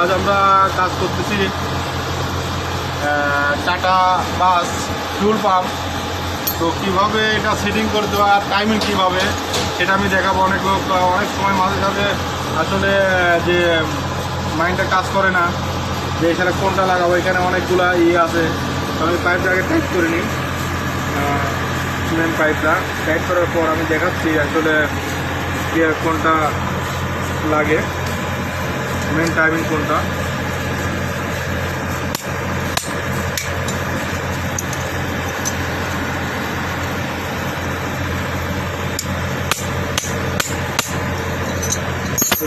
আজ আমরা কাজ করতেছি টাটা বাস ফিউল পাম্প। তো কীভাবে এটা সেটিং করতে হয় আর টাইমিং কীভাবে সেটা আমি দেখাবো। অনেক সময় মাঝে সাথে আসলে যে মাইন্ডটা কাজ করে না যে এখানে কোনটা লাগাবো, এখানে অনেকগুলা আছে। তো আমি পাইপটা আগে টাইট করে নিই, মেন পাইপটা টাইট করার পর আমি দেখাচ্ছি আসলে কোনটা লাগে, মেন টাইমিং কোনটা।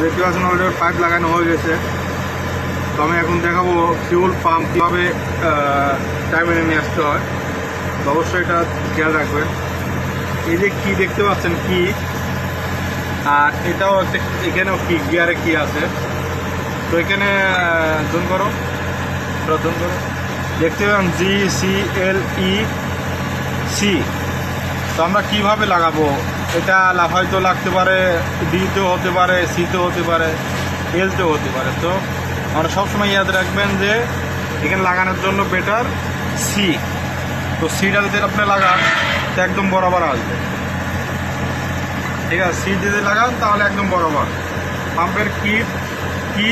দেখতে পাচ্ছেন অলরেডি পাইপ লাগানো হয়ে গেছে। তো আমি এখন দেখাবো ফিউল পাম্প কীভাবে টাইমিংয়ে নিয়ে আসতে হয়। তো অবশ্যই এটা খেয়াল রাখবেন। এই যে কি দেখতে পাচ্ছেন কি, আর এটাও এখানেও কি গিয়ারে কি আছে। তো এখানে জুম করো, দেখতে পাবেন GCLEC। তো আমরা কীভাবে লাগাবো, এটা হয়তো লাগতে পারে ডিতেও হতে পারে, সিতেও হতে পারে, এলতেও হতে পারে। তো আমরা সবসময় ইয়াদ রাখবেন যে এখানে লাগানোর জন্য বেটার সি। তো সিটা যদি আপনি লাগান তো একদম বরাবর আসবে, ঠিক আছে। সি যদি লাগান তাহলে একদম বরাবর। পাম্পের কি